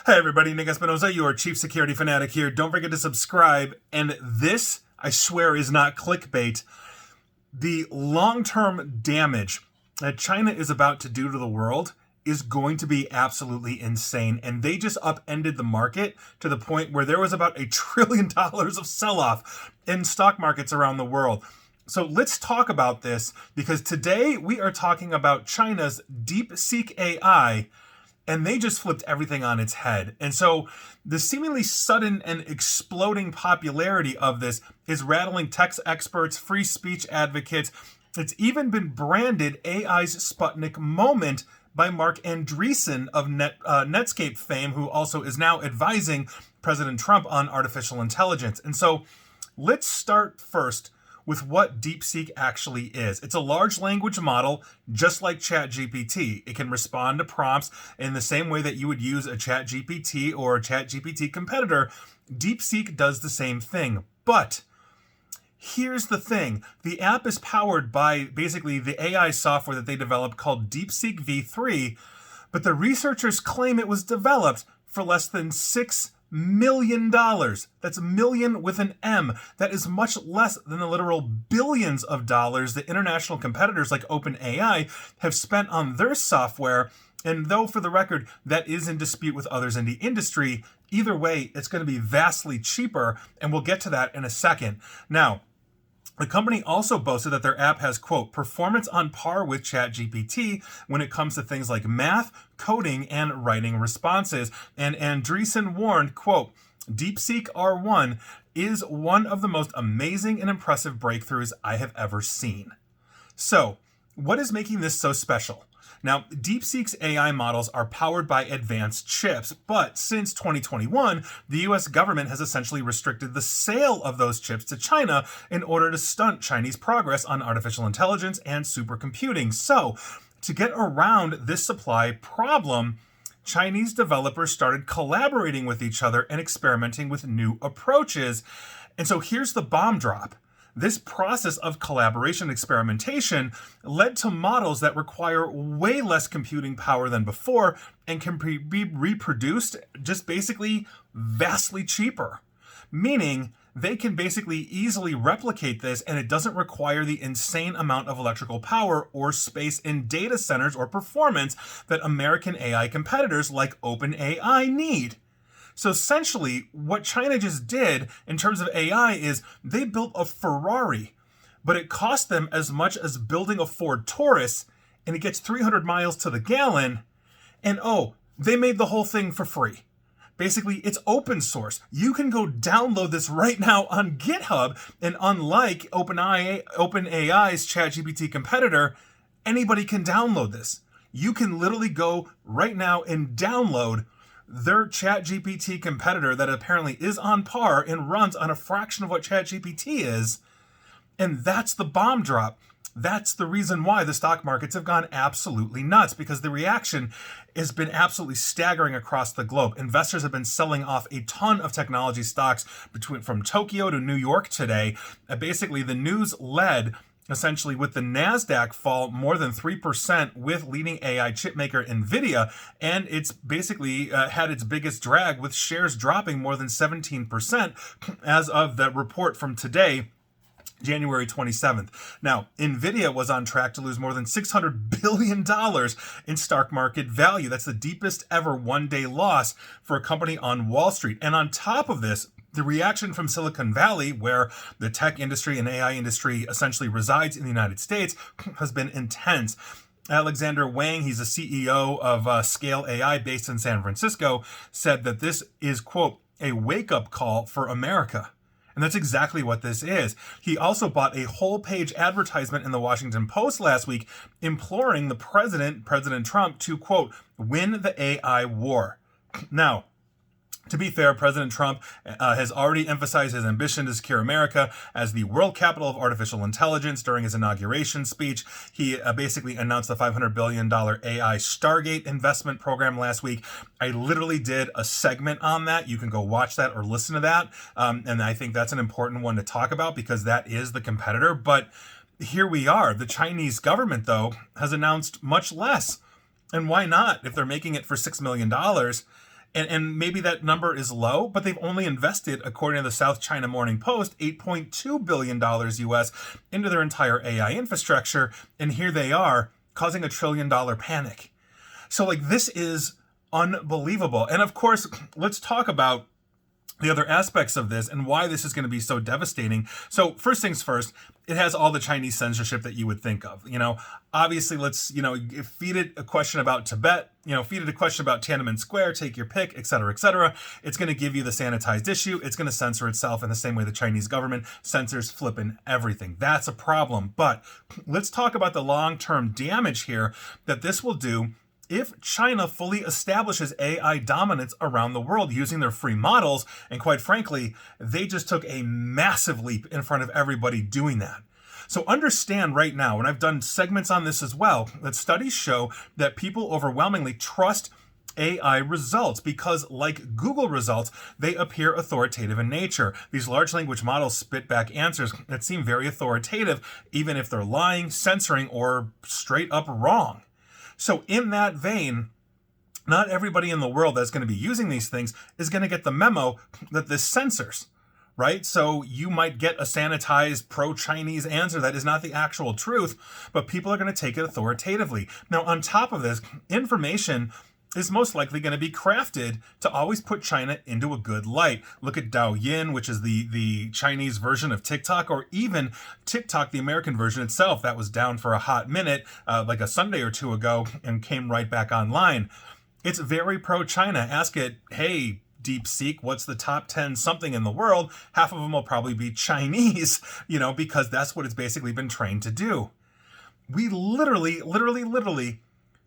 Hey everybody, Nick Espinosa, your chief security fanatic here. Don't forget to subscribe. And this, I swear, is not clickbait. The long-term damage that China is about to do to the world is going to be absolutely insane. And they just upended the market to the point where there was about $1 trillion of sell-off in stock markets around the world. So let's talk about this, because today we are talking about China's DeepSeek AI, and they just flipped everything on its head. And so the seemingly sudden and exploding popularity of this is rattling tech experts, free speech advocates. It's even been branded AI's Sputnik moment by Mark Andreessen of Netscape fame, who also is now advising President Trump on artificial intelligence. And so let's start first with what DeepSeek actually is. It's a large language model, just like ChatGPT. It can respond to prompts in the same way that you would use a ChatGPT or a ChatGPT competitor. DeepSeek does the same thing. But here's the thing. The app is powered by basically the AI software that they developed called DeepSeek V3, but the researchers claim it was developed for less than $6 million. That's million with an M. That is much less than the literal billions of dollars that international competitors like OpenAI have spent on their software. And though, for the record, that is in dispute with others in the industry, either way, it's going to be vastly cheaper, and we'll get to that in a second. Now, the company also boasted that their app has, quote, performance on par with ChatGPT when it comes to things like math, coding, and writing responses. And Andreessen warned, quote, DeepSeek R1 is one of the most amazing and impressive breakthroughs I have ever seen. So, what is making this so special? Now, DeepSeek's AI models are powered by advanced chips, but since 2021, the US government has essentially restricted the sale of those chips to China in order to stunt Chinese progress on artificial intelligence and supercomputing. So, to get around this supply problem, Chinese developers started collaborating with each other and experimenting with new approaches. And so here's the bomb drop. This process of collaboration experimentation led to models that require way less computing power than before and can be reproduced just basically vastly cheaper. Meaning they can basically easily replicate this, and it doesn't require the insane amount of electrical power or space in data centers or performance that American AI competitors like OpenAI need. So essentially, what China just did in terms of AI is they built a Ferrari, but it cost them as much as building a Ford Taurus, and it gets 300 miles to the gallon, and they made the whole thing for free. Basically, it's open source. You can go download this right now on GitHub, and unlike OpenAI's ChatGPT competitor, anybody can download this. You can literally go right now and download their ChatGPT competitor that apparently is on par and runs on a fraction of what ChatGPT is. And that's the bomb drop. That's the reason why the stock markets have gone absolutely nuts, because the reaction has been absolutely staggering across the globe. Investors have been selling off a ton of technology stocks from Tokyo to New York today. Basically, the news led essentially with the NASDAQ fall more than 3% with leading AI chipmaker NVIDIA, and it's basically had its biggest drag with shares dropping more than 17% as of the report from today, January 27th. Now, NVIDIA was on track to lose more than $600 billion in stock market value. That's the deepest ever one-day loss for a company on Wall Street. And on top of this, the reaction from Silicon Valley, where the tech industry and AI industry essentially resides in the United States, has been intense. Alexander Wang, he's a CEO of Scale AI based in San Francisco, said that this is, quote, a wake-up call for America. And that's exactly what this is. He also bought a whole-page advertisement in the Washington Post last week imploring the President Trump, to, quote, win the AI war. Now, to be fair, President Trump has already emphasized his ambition to secure America as the world capital of artificial intelligence during his inauguration speech. He basically announced the $500 billion AI Stargate investment program last week. I literally did a segment on that. You can go watch that or listen to that. And I think that's an important one to talk about because that is the competitor. But here we are. The Chinese government, though, has announced much less. And why not? If they're making it for $6 million, And maybe that number is low, but they've only invested, according to the South China Morning Post, $8.2 billion US into their entire AI infrastructure. And here they are causing $1 trillion panic. So like, this is unbelievable. And of course, let's talk about the other aspects of this and why this is going to be so devastating. So first things first, it has all the Chinese censorship that you would think of. Obviously, let's, feed it a question about Tibet, feed it a question about Tiananmen Square, take your pick, et cetera, et cetera. It's going to give you the sanitized issue. It's going to censor itself in the same way the Chinese government censors flipping everything. That's a problem. But let's talk about the long-term damage here that this will do if China fully establishes AI dominance around the world using their free models. And quite frankly, they just took a massive leap in front of everybody doing that. So understand right now, and I've done segments on this as well, that studies show that people overwhelmingly trust AI results because, like Google results, they appear authoritative in nature. These large language models spit back answers that seem very authoritative, even if they're lying, censoring, or straight up wrong. So in that vein, not everybody in the world that's going to be using these things is going to get the memo that this censors, right? So you might get a sanitized pro-Chinese answer that is not the actual truth, but people are going to take it authoritatively. Now, on top of this, information is most likely going to be crafted to always put China into a good light. Look at Douyin, which is the Chinese version of TikTok, or even TikTok, the American version itself, that was down for a hot minute, like a Sunday or two ago, and came right back online. It's very pro-China. Ask it, hey, DeepSeek, what's the top 10 something in the world? Half of them will probably be Chinese, because that's what it's basically been trained to do. We literally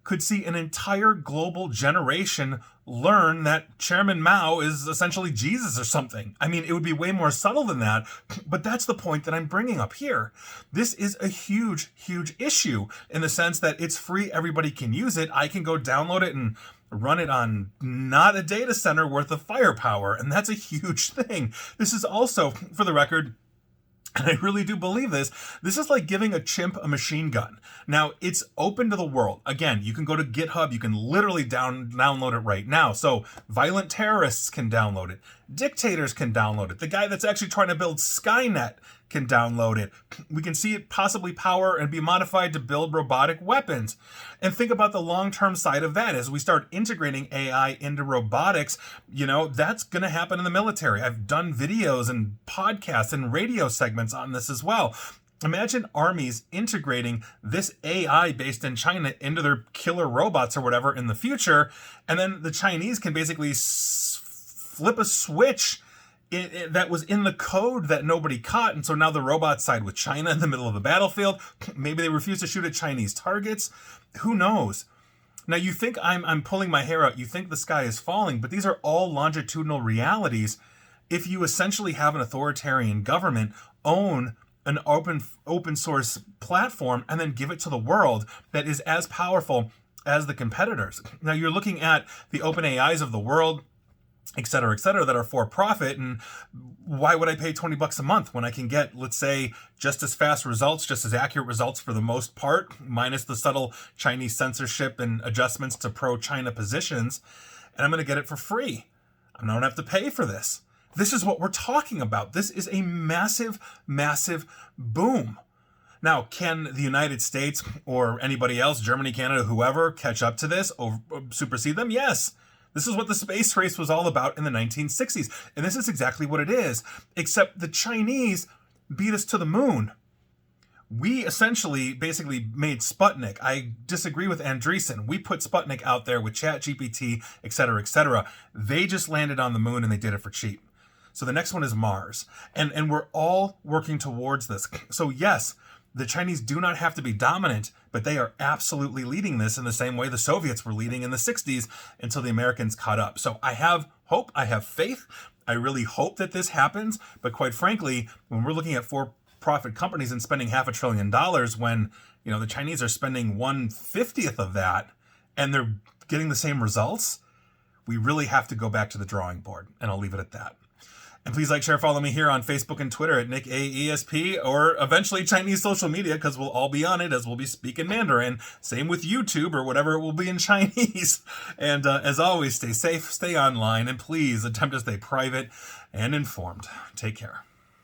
could see an entire global generation learn that Chairman Mao is essentially Jesus or something. I mean, it would be way more subtle than that, but that's the point that I'm bringing up here. This is a huge, huge issue in the sense that it's free, everybody can use it. I can go download it and run it on not a data center worth of firepower, and that's a huge thing. This is also, for the record, and I really do believe this is like giving a chimp a machine gun. Now, it's open to the world. Again, you can go to GitHub. You can literally download it right now. So violent terrorists can download it. Dictators can download it. The guy that's actually trying to build Skynet can download it. We can see it possibly power and be modified to build robotic weapons. And think about the long-term side of that. As we start integrating AI into robotics, that's going to happen in the military. I've done videos and podcasts and radio segments on this as well. Imagine armies integrating this AI based in China into their killer robots or whatever in the future. And then the Chinese can basically flip a switch that was in the code that nobody caught. And so now the robots side with China in the middle of the battlefield. Maybe they refuse to shoot at Chinese targets. Who knows? Now, you think I'm pulling my hair out. You think the sky is falling, but these are all longitudinal realities. If you essentially have an authoritarian government own an open source platform and then give it to the world that is as powerful as the competitors. Now, you're looking at the OpenAIs of the world, et cetera, that are for profit. And why would I pay $20 a month when I can get, let's say, just as fast results, just as accurate results for the most part, minus the subtle Chinese censorship and adjustments to pro-China positions, and I'm going to get it for free. I don't have to pay for this. This is what we're talking about. This is a massive, massive boom. Now, can the United States or anybody else, Germany, Canada, whoever, catch up to this or supersede them? Yes. This is what the space race was all about in the 1960s. And this is exactly what it is, except the Chinese beat us to the moon. We essentially basically made Sputnik. I disagree with Andreessen. We put Sputnik out there with ChatGPT, et cetera, et cetera. They just landed on the moon and they did it for cheap. So the next one is Mars. And we're all working towards this. So yes, the Chinese do not have to be dominant, but they are absolutely leading this in the same way the Soviets were leading in the 60s until the Americans caught up. So I have hope, I have faith. I really hope that this happens. But quite frankly, when we're looking at for-profit companies and spending $500 billion when, the Chinese are spending 1/50th of that and they're getting the same results, we really have to go back to the drawing board. And I'll leave it at that. And please like, share, follow me here on Facebook and Twitter at NickAESP, or eventually Chinese social media, because we'll all be on it as we'll be speaking Mandarin. Same with YouTube or whatever it will be in Chinese. And as always, stay safe, stay online, and please attempt to stay private and informed. Take care.